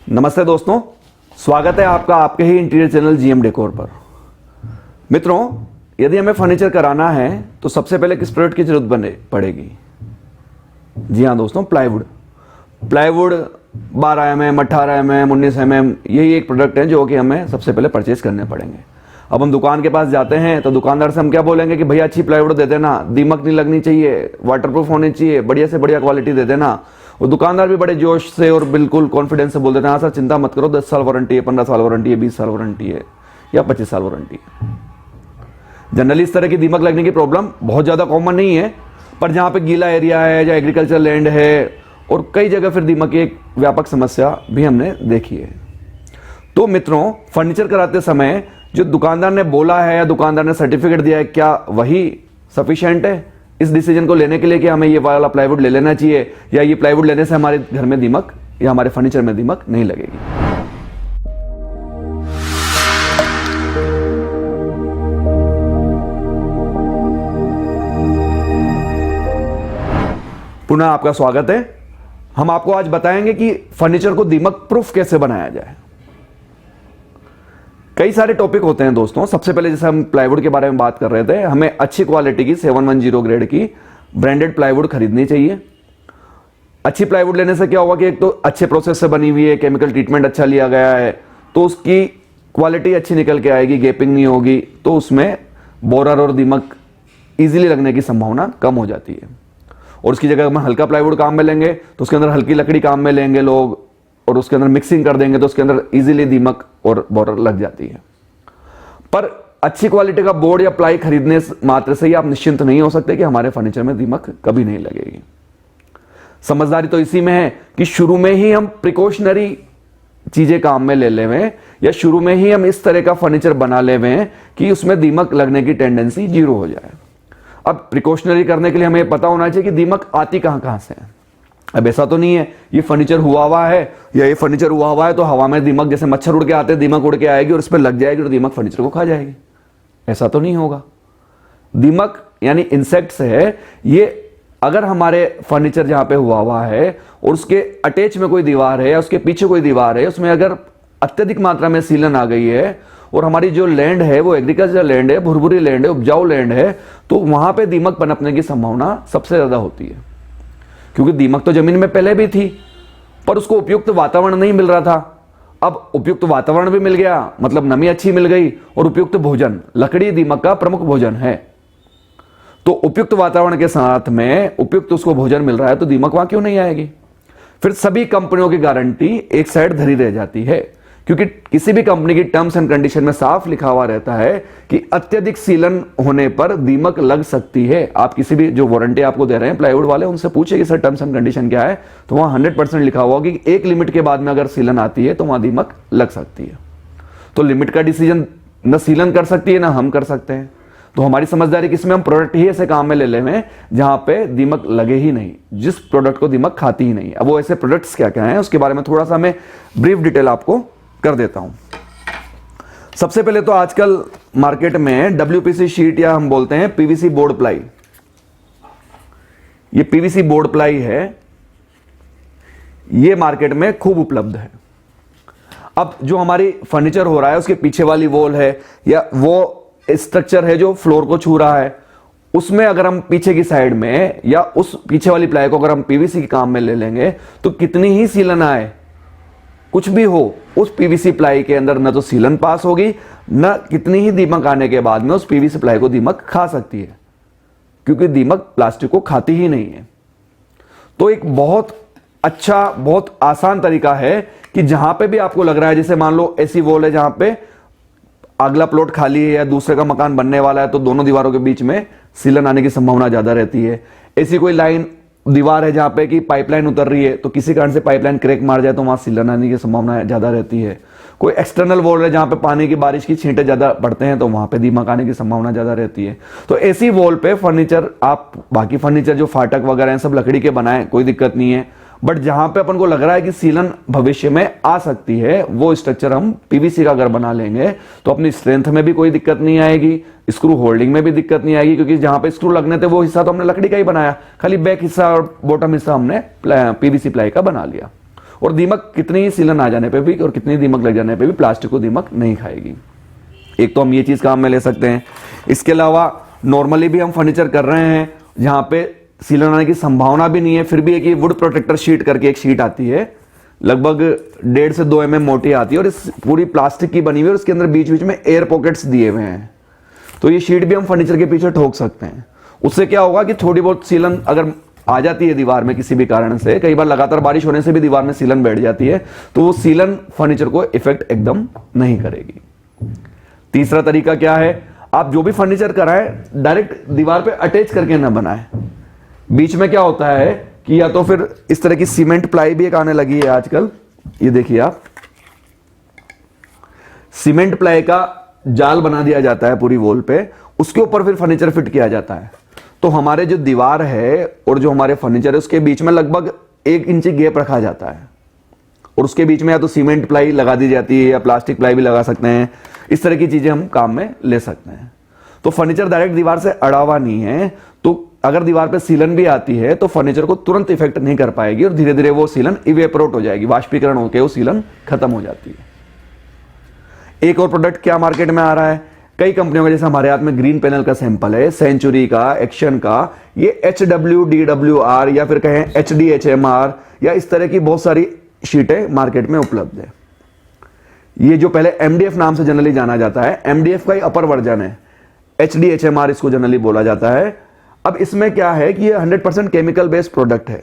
नमस्ते दोस्तों, स्वागत है आपका आपके ही इंटीरियर चैनल जीएम डेकोर पर। मित्रों, यदि हमें फर्नीचर कराना है तो सबसे पहले किस प्रोडक्ट की जरूरत पड़ेगी? जी हाँ दोस्तों, प्लाईवुड 12 mm, 18 mm, 19 mm, यही एक प्रोडक्ट है जो कि हमें सबसे पहले परचेज करने पड़ेंगे। अब हम दुकान के पास जाते हैं तो दुकानदार से हम क्या बोलेंगे कि भैया अच्छी प्लाईवुड दे देना, दीमक नहीं लगनी चाहिए, वाटरप्रूफ होनी चाहिए, बढ़िया से बढ़िया क्वालिटी दे देना। और दुकानदार भी बड़े जोश से और बिल्कुल कॉन्फिडेंस से बोल देते हैं, हाँ सर चिंता मत करो, 10 साल वारंटी है, 15 साल वारंटी है, 20 साल वारंटी है या 25 साल वारंटी है। जनरली इस तरह की दीमक लगने की प्रॉब्लम बहुत ज़्यादा कॉमन नहीं है, पर जहाँ पे गीला एरिया है या एग्रीकल्चर लैंड है और कई जगह फिर दीमक की एक व्यापक समस्या भी हमने देखी है। तो मित्रों, फर्नीचर कराते समय जो दुकानदार ने बोला है या दुकानदार ने सर्टिफिकेट दिया है, क्या वही सफिशिएंट है इस डिसीजन को लेने के लिए कि हमें ये वाला प्लाईवुड ले लेना चाहिए या ये प्लाईवुड लेने से हमारे घर में दीमक या हमारे फर्नीचर में दीमक नहीं लगेगी? पुनः आपका स्वागत है। हम आपको आज बताएंगे कि फर्नीचर को दीमक प्रूफ कैसे बनाया जाए। कई सारे टॉपिक होते हैं दोस्तों। सबसे पहले जैसे हम प्लाईवुड के बारे में बात कर रहे थे, हमें अच्छी क्वालिटी की 710 ग्रेड की ब्रांडेड प्लाईवुड खरीदनी चाहिए। अच्छी प्लाईवुड लेने से क्या होगा कि एक तो अच्छे प्रोसेस से बनी हुई है, केमिकल ट्रीटमेंट अच्छा लिया गया है, तो उसकी क्वालिटी अच्छी निकल के आएगी, गेपिंग नहीं होगी, तो उसमें बोरर और दीमक ईजिली लगने की संभावना कम हो जाती है। और उसकी जगह हम हल्का प्लाईवुड काम में लेंगे तो उसके अंदर हल्की लकड़ी काम में लेंगे लोग और उसके अंदर मिक्सिंग कर देंगे तो उसके अंदर इजीली दीमक और बोरर लग जाती है। पर अच्छी क्वालिटी का बोर्ड या प्लाई खरीदने मात्र से ही आप निश्चिंत नहीं हो सकते कि हमारे फर्नीचर में दीमक कभी नहीं लगेगी। समझदारी तो इसी में है कि शुरू में ही हम प्रिकॉशनरी चीजें काम में ले लेवें या शुरू में ही हम इस तरह का फर्नीचर बना लेवें कि उसमें दीमक लगने की टेंडेंसी 0 हो जाए। अब प्रिकॉशनरी करने के लिए हमें पता होना चाहिए कि दीमक आती कहां से है। अब ऐसा तो नहीं है ये फर्नीचर हुआ है या ये फर्नीचर हुआ है तो हवा में दीमक, जैसे मच्छर उड़ के आते हैं दीमक उड़ के आएगी और इस पर लग जाएगी और दीमक फर्नीचर को खा जाएगी। ऐसा तो नहीं होगा। दीमक यानी इंसेक्ट्स है ये, अगर हमारे फर्नीचर जहां पे हुआ है और उसके अटैच में कोई दीवार है या उसके पीछे कोई दीवार है, उसमें अगर अत्यधिक मात्रा में सीलन आ गई है और हमारी जो लैंड है वो एग्रीकल्चर लैंड है, भुरभुरी लैंड है, उपजाऊ लैंड है, तो वहां पे दीमक पनपने की संभावना सबसे ज्यादा होती है। क्योंकि दीमक तो जमीन में पहले भी थी पर उसको उपयुक्त वातावरण नहीं मिल रहा था। अब उपयुक्त वातावरण भी मिल गया, मतलब नमी अच्छी मिल गई, और उपयुक्त भोजन, लकड़ी दीमक का प्रमुख भोजन है, तो उपयुक्त वातावरण के साथ में उपयुक्त उसको भोजन मिल रहा है तो दीमक वहां क्यों नहीं आएगी? फिर सभी कंपनियों की गारंटी एक साइड धरी रह जाती है, क्योंकि किसी भी कंपनी की टर्म्स एंड कंडीशन में साफ लिखा हुआ रहता है कि अत्यधिक सीलन होने पर दीमक लग सकती है। आप किसी भी जो वारंटी आपको दे रहे हैं प्लाईवुड वाले, उनसे पूछिए कि सर टर्म्स एंड कंडीशन क्या है, तो वहां 100% लिखा हुआ कि एक लिमिट के बाद में अगर सीलन आती है तो वहां दीमक लग सकती है। तो लिमिट का डिसीजन न सीलन कर सकती है ना हम कर सकते हैं। तो हमारी समझदारी किसमें, हम प्रोडक्ट ही ऐसे काम में ले लें जहां पे दीमक लगे ही नहीं, जिस प्रोडक्ट को दीमक खाती ही नहीं। अब वो ऐसे प्रोडक्ट्स क्या क्या हैं उसके बारे में थोड़ा सा मैं ब्रीफ डिटेल आपको कर देता हूं। सबसे पहले तो आजकल मार्केट में WPC शीट या हम बोलते हैं PVC बोर्ड प्लाई, ये PVC बोर्ड प्लाई है, ये मार्केट में खूब उपलब्ध है। अब जो हमारी फर्नीचर हो रहा है उसके पीछे वाली वॉल है या वो स्ट्रक्चर है जो फ्लोर को छू रहा है, उसमें अगर हम पीछे की साइड में या उस पीछे वाली प्लाई को अगर हम PVC के काम में ले लेंगे तो कितनी ही सीलन आए, कुछ भी हो, उस PVC प्लाई के अंदर न तो सीलन पास होगी, न कितनी ही दीमक आने के बाद में उस PVC प्लाई को दीमक खा सकती है, क्योंकि दीमक प्लास्टिक को खाती ही नहीं है। तो एक बहुत अच्छा, बहुत आसान तरीका है कि जहां पे भी आपको लग रहा है, जैसे मान लो ऐसी वॉल है जहां पे अगला प्लॉट खाली है या दूसरे का मकान बनने वाला है, तो दोनों दीवारों के बीच में सीलन आने की संभावना ज्यादा रहती है। ऐसी कोई लाइन दीवार है जहां पे कि पाइपलाइन उतर रही है, तो किसी कारण से पाइपलाइन क्रैक मार जाए तो वहां सीलन आने की संभावना ज्यादा रहती है। कोई एक्सटर्नल वॉल है जहां पे पानी की, बारिश की छींटे ज्यादा पड़ते हैं तो वहां पे दीमक आने की संभावना ज्यादा रहती है। तो ऐसी वॉल पे फर्नीचर, आप बाकी फर्नीचर जो फाटक वगैरह हैं सब लकड़ी के बनाएं, कोई दिक्कत नहीं है, बट जहां पे अपन को लग रहा है कि सीलन भविष्य में आ सकती है, वो स्ट्रक्चर हम PVC का अगर बना लेंगे तो अपनी स्ट्रेंथ में भी कोई दिक्कत नहीं आएगी, स्क्रू होल्डिंग में भी दिक्कत नहीं आएगी, क्योंकि जहां पे स्क्रू लगने थे वो हिस्सा तो हमने लकड़ी का ही बनाया, खाली बैक हिस्सा और बॉटम हिस्सा हमने PVC प्लाई का बना लिया। और दीमक कितनी ही सीलन आ जाने पे भी और कितनी दीमक लग जाने पे भी प्लास्टिक को दीमक नहीं खाएगी। एक तो हम ये चीज़ काम में ले सकते हैं। इसके अलावा नॉर्मली भी हम फर्नीचर कर रहे हैं जहाँ पे सीलन आने की संभावना भी नहीं है, फिर भी एक ये वुड प्रोटेक्टर शीट करके एक शीट आती है, लगभग 1.5 से 2 mm मोटी आती है और इस पूरी प्लास्टिक की बनी हुई है और इसके अंदर बीच बीच में एयर पॉकेट्स दिए हुए हैं। तो ये शीट भी हम फर्नीचर के पीछे ठोक सकते हैं। उससे क्या होगा कि थोड़ी बहुत सीलन अगर आ जाती है दीवार में किसी भी कारण से, कई बार लगातार बारिश होने से भी दीवार में सीलन बैठ जाती है, तो वो सीलन फर्नीचर को इफेक्ट एकदम नहीं करेगी। तीसरा तरीका क्या है, आप जो भी फर्नीचर कराएं डायरेक्ट दीवार पे अटैच करके ना बनाएं। बीच में क्या होता है कि या तो फिर इस तरह की सीमेंट प्लाई भी एक आने लगी है आजकल, ये देखिए आप, सीमेंट प्लाई का जाल बना दिया जाता है पूरी वॉल पे, उसके ऊपर फिर फर्नीचर फिट किया जाता है। तो हमारे जो दीवार है और जो हमारे फर्नीचर है उसके बीच में लगभग 1 इंच गैप रखा जाता है और उसके बीच में या तो सीमेंट प्लाई लगा दी जाती है या प्लास्टिक प्लाई भी लगा सकते हैं। इस तरह की चीजें हम काम में ले सकते हैं। तो फर्नीचर डायरेक्ट दीवार से अड़ा हुआ नहीं है, तो अगर दीवार पे सीलन भी आती है तो फर्नीचर को तुरंत इफेक्ट नहीं कर पाएगी और धीरे धीरे वो सीलन इवेपोरेट हो जाएगी, वाष्पीकरण होकर वो सीलन खत्म हो जाती है। एक और प्रोडक्ट क्या मार्केट में आ रहा है, कई कंपनियों का, जैसे हमारे हाथ में ग्रीन पैनल का सैंपल है, सेंचुरी का, एक्शन का, ये HWDWR या फिर कहें HDHMR या इस तरह की बहुत सारी शीटें मार्केट में उपलब्ध है। ये जो पहले MDF नाम से जनरली जाना जाता है, MDF का ही अपर वर्जन है, HDHMR इसको जनरली बोला जाता है। अब इसमें क्या है कि ये 100% केमिकल बेस्ड प्रोडक्ट है,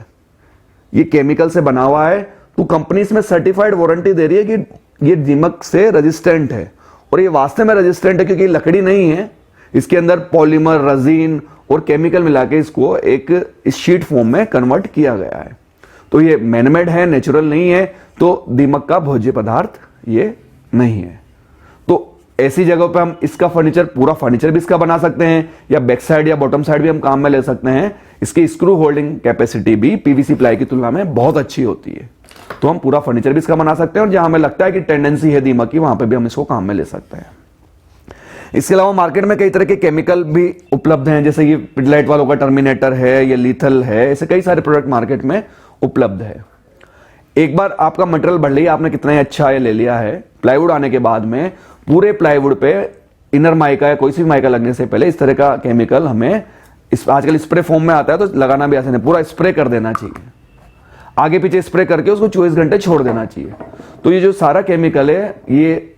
ये केमिकल से बना हुआ है, तो कंपनी इसमें सर्टिफाइड वारंटी दे रही है कि ये दीमक से रेजिस्टेंट है और ये वास्तव में रेजिस्टेंट है क्योंकि लकड़ी नहीं है, इसके अंदर पॉलीमर, रेजिन और केमिकल मिला के इसको एक इस शीट फॉर्म में कन्वर्ट किया गया है। तो ये मैनमेड है, नेचुरल नहीं है, तो दीमक का भोज्य पदार्थ ये नहीं है। तो ऐसी जगहों पे हम इसका फर्नीचर, पूरा फर्नीचर भी इसका बना सकते हैं या बैक साइड या बॉटम साइड भी हम काम में ले सकते हैं। इसकी स्क्रू होल्डिंग कैपेसिटी भी पीवीसी प्लाई की तुलना में बहुत अच्छी होती है, तो हम पूरा फर्नीचर भी इसका बना सकते हैं और जहां हमें लगता है कि टेंडेंसी है दीमक की, वहां पे भी हम इसको काम में ले सकते हैं। इसके अलावा मार्केट में कई तरह के केमिकल भी उपलब्ध हैं, जैसे ये पिडलाइट वालों का टर्मिनेटर है, ये लीथल है, ऐसे कई सारे प्रोडक्ट मार्केट में उपलब्ध है। एक बार आपका मटेरियल बढ़ लिया, आपने कितना ही अच्छा ये ले लिया है, प्लाईवुड आने के बाद में पूरे प्लाईवुड पे इनर माइका या कोई सी भी माइका लगने से पहले इस तरह का केमिकल हमें आजकल स्प्रे फॉर्म में आता है, तो लगाना भी आसान है, पूरा स्प्रे कर देना चाहिए, आगे पीछे स्प्रे करके उसको 24 घंटे छोड़ देना चाहिए। तो ये जो सारा केमिकल है ये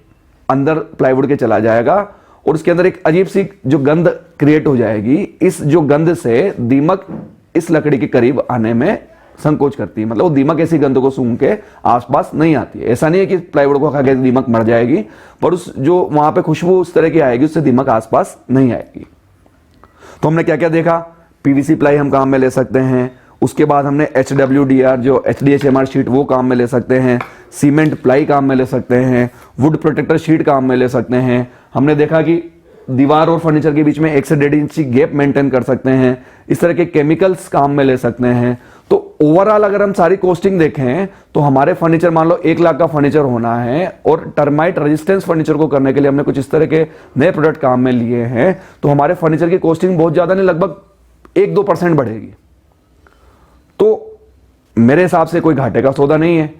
अंदर प्लाईवुड के चला जाएगा और उसके अंदर एक अजीब सी जो गंध क्रिएट हो जाएगी। इस जो गंध से दीमक इस लकड़ी के करीब आने में संकोच करती है, मतलब वो दीमक ऐसी गंध को सूंघ के आसपास नहीं आती है। ऐसा नहीं है कि प्लाईवुड को खा के दीमक मर जाएगी, पर उस जो वहां पे खुशबू उस तरह की आएगी, उससे दीमक आसपास नहीं आएगी। तो हमने क्या क्या देखा, पीवीसी प्लाई हम काम में ले सकते हैं, उसके बाद हमने HWDR जो HDHMR शीट वो काम में ले सकते हैं, सीमेंट प्लाई काम में ले सकते हैं, वुड प्रोटेक्टर शीट काम में ले सकते हैं। हमने देखा कि दीवार और फर्नीचर के बीच में 1 से 1.5 इंच की गैप मेंटेन कर सकते हैं, इस तरह के केमिकल्स काम में ले सकते हैं। तो ओवरऑल अगर हम सारी कॉस्टिंग देखें तो हमारे फर्नीचर, मान लो 1 लाख का फर्नीचर होना है और टर्माइट रेजिस्टेंस फर्नीचर को करने के लिए हमने कुछ इस तरह के नए प्रोडक्ट काम में लिए हैं, तो हमारे फर्नीचर की कॉस्टिंग बहुत ज्यादा नहीं, लगभग 1-2% बढ़ेगी। तो मेरे हिसाब से कोई घाटे का सौदा नहीं है।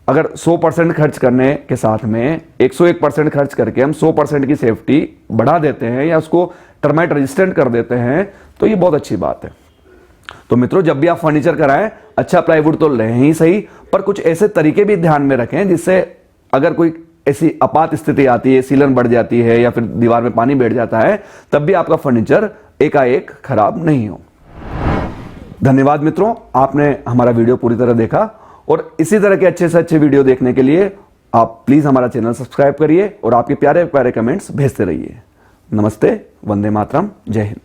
अगर 100% खर्च करने के साथ में 101% खर्च करके हम 100% की सेफ्टी बढ़ा देते हैं या उसको टर्माइट रेजिस्टेंट कर देते हैं, तो ये बहुत अच्छी बात है। तो मित्रों, जब भी आप फर्नीचर कराएं, अच्छा प्लाईवुड तो लें ही सही, पर कुछ ऐसे तरीके भी ध्यान में रखें जिससे अगर कोई ऐसी आपात स्थिति आती है, सीलन बढ़ जाती है या फिर दीवार में पानी बैठ जाता है, तब भी आपका फर्नीचर एकाएक खराब नहीं हो। धन्यवाद मित्रों, आपने हमारा वीडियो पूरी तरह देखा और इसी तरह के अच्छे से अच्छे वीडियो देखने के लिए आप प्लीज हमारा चैनल सब्सक्राइब करिए और आपके प्यारे प्यारे कमेंट्स भेजते रहिए। नमस्ते, वंदे मातरम, जय हिंद।